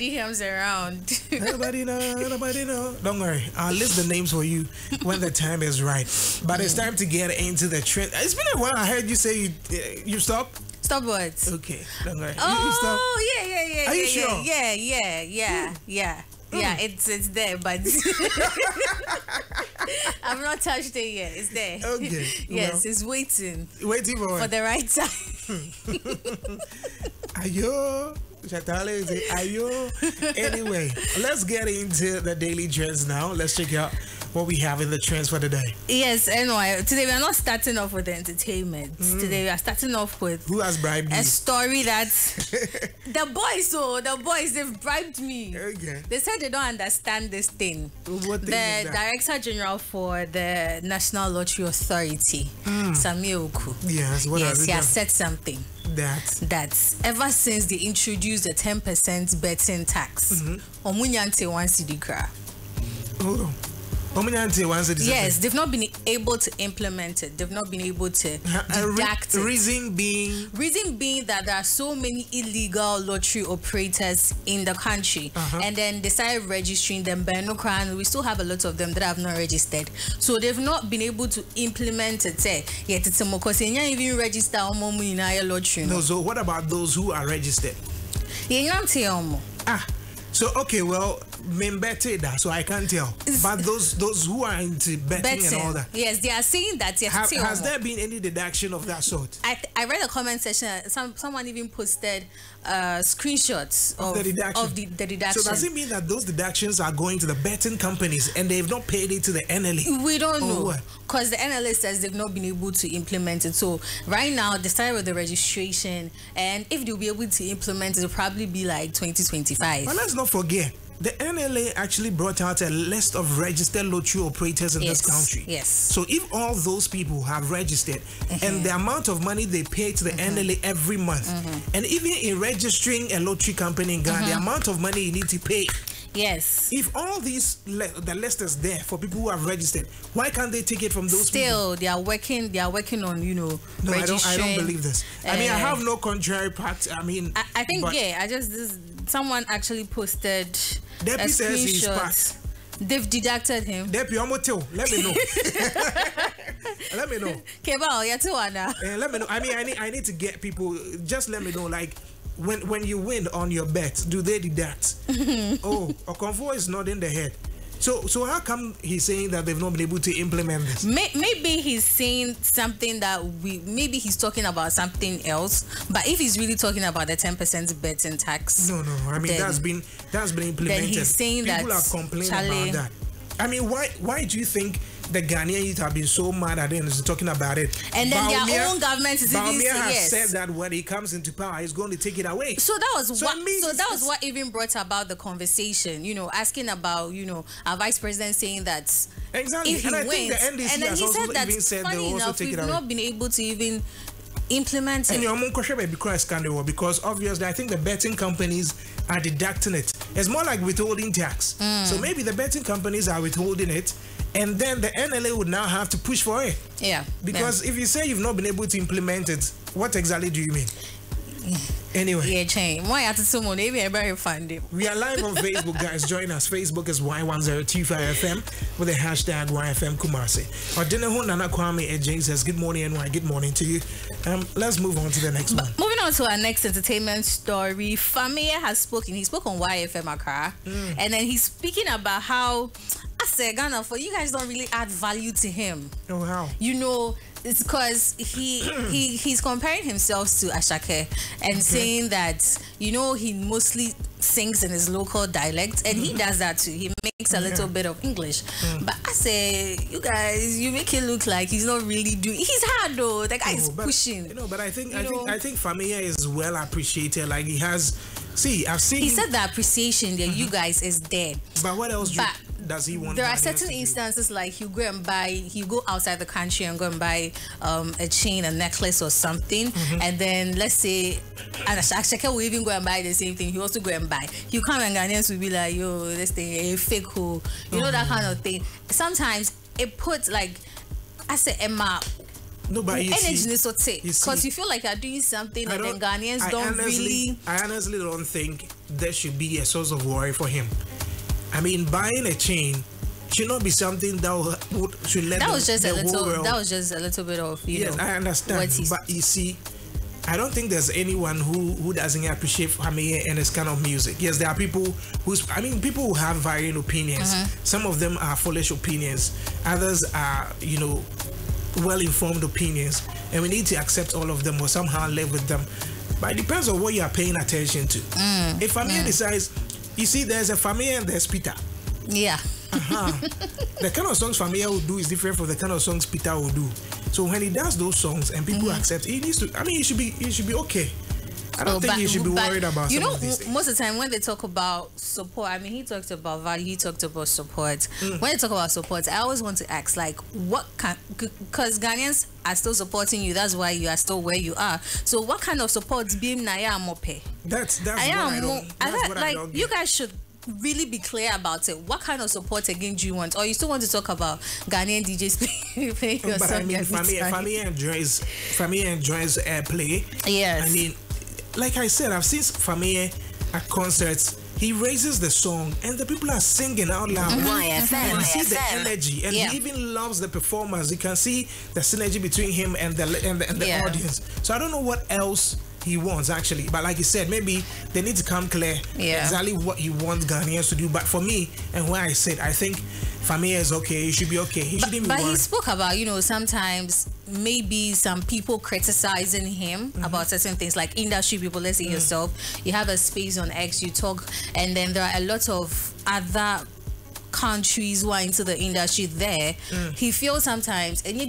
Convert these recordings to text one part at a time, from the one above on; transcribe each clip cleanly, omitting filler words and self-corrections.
Nobody comes around. Nobody know. Don't worry. I'll list the names for you when the time is right. But it's time to get into the trend. It's been a while. I heard you say you stopped. Stop what? Okay. Don't worry. Oh, you stop. Yeah. Are you sure? Yeah, it's there, but I've not touched it yet. It's there. Okay. Yes, it's waiting. Waiting for the right time. Ayo. Chatale say ayo. Anyway, let's get into the daily trends now. Let's check out what we have in the trends for the day. Yes, anyway, today we are not starting off with the entertainment. Today we are starting off with who has bribed you? A story that the boys, they've bribed me. Okay. They said they don't understand this thing. What thing the is that? Director General for the National Lottery Authority, Samir Oku. Yes, what he has said something. That ever since they introduced the 10% betting tax, Omunyante wants to declare. Hold on. Yes, they've not been able to implement it. They've not been able to deduct it. Reason being that there are so many illegal lottery operators in the country, and then they started registering them. But no crime, we still have a lot of them that have not registered. So they've not been able to implement it. Yet it's because they can't even register lottery. No, so what about those who are registered? So okay, well, so I can't tell. But those who are into betting and all that. Yes, they are saying that. Yes, has there been any deduction of that sort? I read a comment section. Someone even posted screenshots of the deduction. So does it mean that those deductions are going to the betting companies and they've not paid it to the NLA? We don't know, because the NLA says they've not been able to implement it. So right now they started with the registration, and if they'll be able to implement it, it'll probably be like 2025. But let's not forget, the NLA actually brought out a list of registered lottery operators in this country. Yes. So if all those people have registered and the amount of money they pay to the NLA every month, and even in registering a lottery company in Ghana, the amount of money you need to pay. Yes. If all these the list is there for people who have registered, why can't they take it from those people? Still, they are working on No, I don't believe this. I mean, I have no contrary part. I mean, I think someone actually posted Depi says he's passed. They've deducted him. Depi, let me know. Let me know. Let me know. I mean, I need to get people. Just let me know. Like, when you win on your bet, do they deduct? Oh, a convoy is not in the head. So how come he's saying that they've not been able to implement this? Maybe he's saying something that maybe he's talking about something else. But if he's really talking about the 10% betting tax, no. I mean, that's been implemented. Then he's saying people have complained about that. I mean, why do you think the Ghanaian youth have been so mad at him and talking about it? And then their own government is even saying has said that when he comes into power, he's going to take it away. So that was what even brought about the conversation. Asking about our vice president saying that exactly, if he and wins, I think the NDC and then has he also said that even said funny they will also enough, take we've it away. not been able to even implement it. And your because obviously I think the betting companies are deducting it. It's more like withholding tax. So maybe the betting companies are withholding it, and then the NLA would now have to push for it. Yeah. Because if you say you've not been able to implement it, what exactly do you mean? Anyway. Yeah, change. We are live on Facebook, guys. Join us. Facebook is Y1025FM with the hashtag YFM Kumasi. Or Dinahun Nana Kwame James says, good morning, NY. Good morning to you. Let's move on to the next one. Moving on to our next entertainment story. Famia has spoken. He spoke on YFM Accra. And then he's speaking about how Ghana, for you guys don't really add value to him. Oh, how? It's because he's comparing himself to ASAKE and saying that he mostly sings in his local dialect, and he does that too. He makes a little bit of English, but I say, you guys, you make it look like he's not really doing. He's hard though. The guy is pushing. But I think Famia is well appreciated. Like he has. See, I've seen. He said the appreciation that you guys is there. But what else does he want? There are certain instances like you go outside the country and go and buy a chain, a necklace or something, and then let's say, and Ashaka will even go and buy the same thing. He also go and buy. You come and Ghanaians will be like, yo, this thing a fake hoe, that kind of thing. Sometimes it puts like I say Emma. Nobody energy so because you feel like you're doing something and then Ghanaians don't really. I honestly don't think there should be a source of worry for him. I mean, buying a chain should not be something that should let that was just the a little. whole world. That was just a little bit of yes, I understand. But you see, I don't think there's anyone who doesn't appreciate Fameye and this kind of music. Yes, there are people people who have varying opinions. Some of them are foolish opinions. Others are, well-informed opinions. And we need to accept all of them or somehow live with them. But it depends on what you are paying attention to. If Fameye decides, you see, there's a Fameye and there's Peter. Yeah. The kind of songs Fameye will do is different from the kind of songs Peter will do. So when he does those songs and people accept, he needs to. I mean, he should be okay. I don't think he should be worried about some of these things. Most of the time when they talk about support, I mean, he talked about value, he talked about support. When they talk about support, I always want to ask, like, what kind, because Ghanaians are still supporting you, that's why you are still where you are. So what kind of support being Naya Mope? That's what I don't get. You guys should really be clear about it. What kind of support again do you want? Or you still want to talk about Ghanaian DJs playing your song? I mean, Fameye enjoys airplay. Yes. I mean, like I said, I've seen Fameye at concerts. He raises the song and the people are singing out loud. And you see the energy, and he even loves the performers. You can see the synergy between him and the audience. So I don't know what else he wants actually, but like you said, maybe they need to come clear exactly what he wants Ghanaians to do. But for me, and where I said, I think Fameye is okay. He should be okay. He shouldn't be worried. But he spoke about, sometimes maybe some people criticizing him about certain things, like industry people. Let's say yourself, you have a space on X, you talk, and then there are a lot of other countries who are into the industry there. He feels sometimes because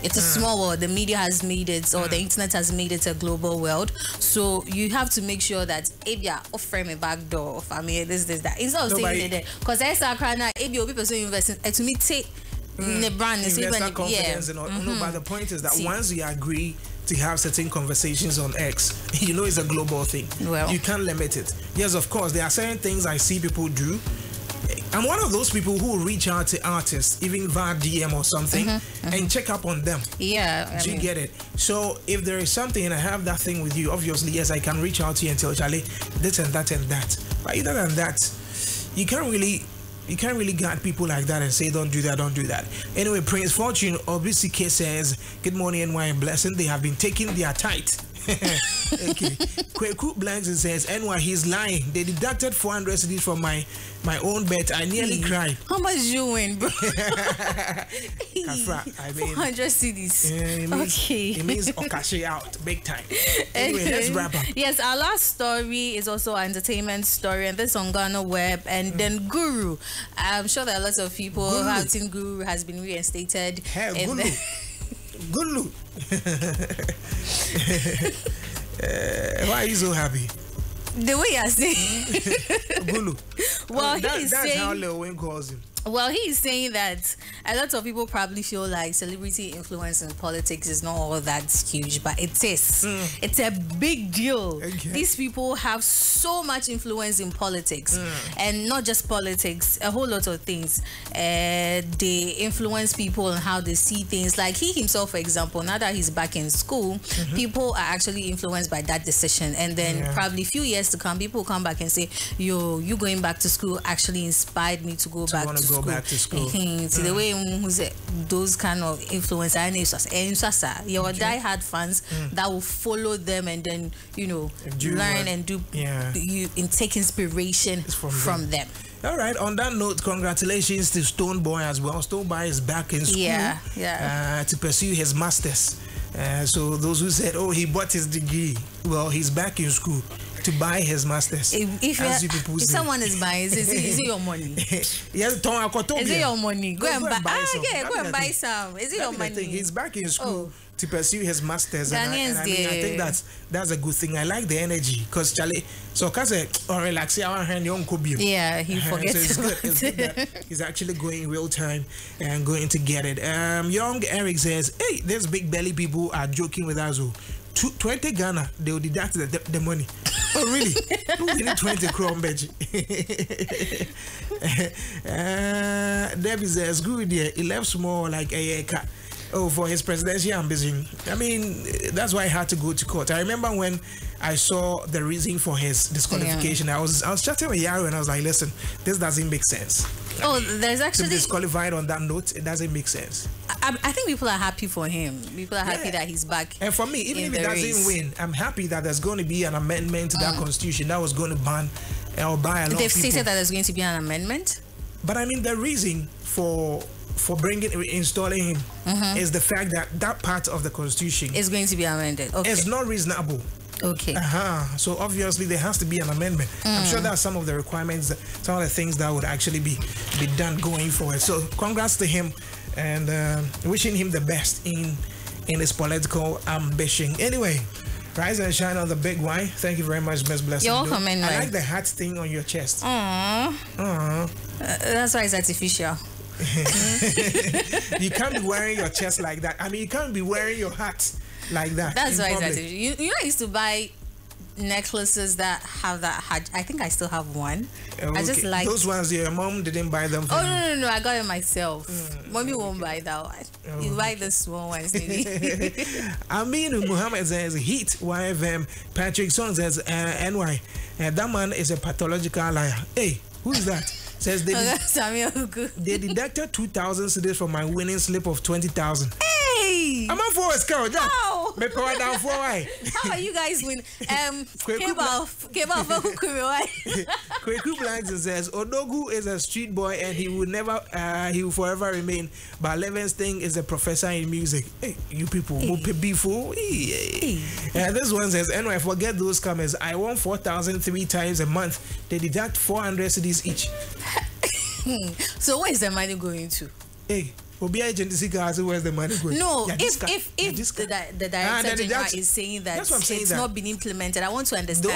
it's a small world. The media has made it, or the internet has made it a global world. So you have to make sure that if you're offering a back door of this, that. It's not saying that because ASAKE if you're people investing to me take the brand investor confidence and all. No, but the point is that once you agree to have certain conversations on X, it's a global thing. Well, you can't limit it. Yes, of course, there are certain things I see people do. I'm one of those people who reach out to artists, even via DM or something, and check up on them. Yeah. Do you get it? So if there is something and I have that thing with you, obviously, yes, I can reach out to you and tell Charlie this and that and that. But other than that, you can't really guard people like that and say don't do that. Anyway, Prince Fortune OBCK says, good morning NY and blessing. They have been taking their tithe. Okay. Kweku Blanks says, NY, he's lying. They deducted 400 cedis from my own bet. I nearly cried. How much you win, bro? Kafra, 400 cedis. It means Okashi out big time. Anyway, let's wrap up. Yes, our last story is also an entertainment story, and this on Ghana Web. And then Guru. I'm sure there are lots of people who have seen Guru has been reinstated. Hey, Guru. Why are you so happy? The way you're saying Gulu. Well, that's how Lil Wayne calls him. Well, he is saying that a lot of people probably feel like celebrity influence in politics is not all that huge, but it is. It's a big deal. Okay. These people have so much influence in politics, and not just politics, a whole lot of things. They influence people and how they see things. Like he himself, for example, now that he's back in school, people are actually influenced by that decision. And then probably a few years to come, people will come back and say, yo, you going back to school actually inspired me to go back to school. See the way those kind of influence your die-hard fans that will follow them and then learn and do and take inspiration from them. All right. On that note, congratulations to Stone Boy as well. Stone Boy is back in school to pursue his masters. So those who said, "Oh, he bought his degree," well, he's back in school to buy his masters. If someone is buying, is it your money? Yes, is it your money? Go and buy some. Go and buy some. Is it your money? He's back in school to pursue his masters, and I think that's a good thing. I like the energy because Charlie. So, relax, yeah, he forgets. So it's good that he's actually going real time and going to get it. Young Eric says, "Hey, there's big belly people are joking with us. 20 Ghana, they will deduct the money." Oh, really? We need 20 chrome veggie. Debbie says, good idea. He left more like a cat. Oh, for his presidential ambition. I mean, that's why I had to go to court. I remember when I saw the reason for his disqualification. I was chatting with Yaro and I was like, listen, this doesn't make sense. Oh, there's actually... To be disqualified on that note, it doesn't make sense. I think people are happy for him. People are happy that he's back. And for me, even if he doesn't win, I'm happy that there's going to be an amendment to that constitution that was going to ban or buy a lot of people. They've stated that there's going to be an amendment? But I mean, the reason for installing him is the fact that that part of the constitution is going to be amended. Okay. It's not reasonable. Okay. So obviously there has to be an amendment. I'm sure that's some of the requirements, some of the things that would actually be done going forward. So congrats to him and wishing him the best in his political ambition. Anyway, rise and shine on the big Y. Thank you very much, Miss Blessing. You're welcome. I like the hat thing on your chest. That's why it's artificial. You can't be wearing your chest like that. I mean, you can't be wearing your hat like that. That's why it's artificial. You know, I used to buy necklaces that have that hat. I think I still have one. Okay. I just like those ones. Your mom didn't buy them for you. No, I got it myself. Mommy won't buy that one. You buy the small ones, maybe. Aminu Muhammad says heat YFM. Patrick Son says NY. That man is a pathological liar. Hey, who's that? Says they deducted 2,000 cedis from my winning slip of 20,000. Hey! I'm on for a scout. How? How are you guys win? Kweku Blanks says Odogu is a street boy and he will forever remain. But Levenstein is a professor in music. Hey, you people will be fool. This one says, anyway, forget those comments. I won 4,000 3 times a month. They deduct 400 cedis each. So where is the money going to? Hey, where's the money going? No, if the director general is saying that it's not been implemented, I want to understand.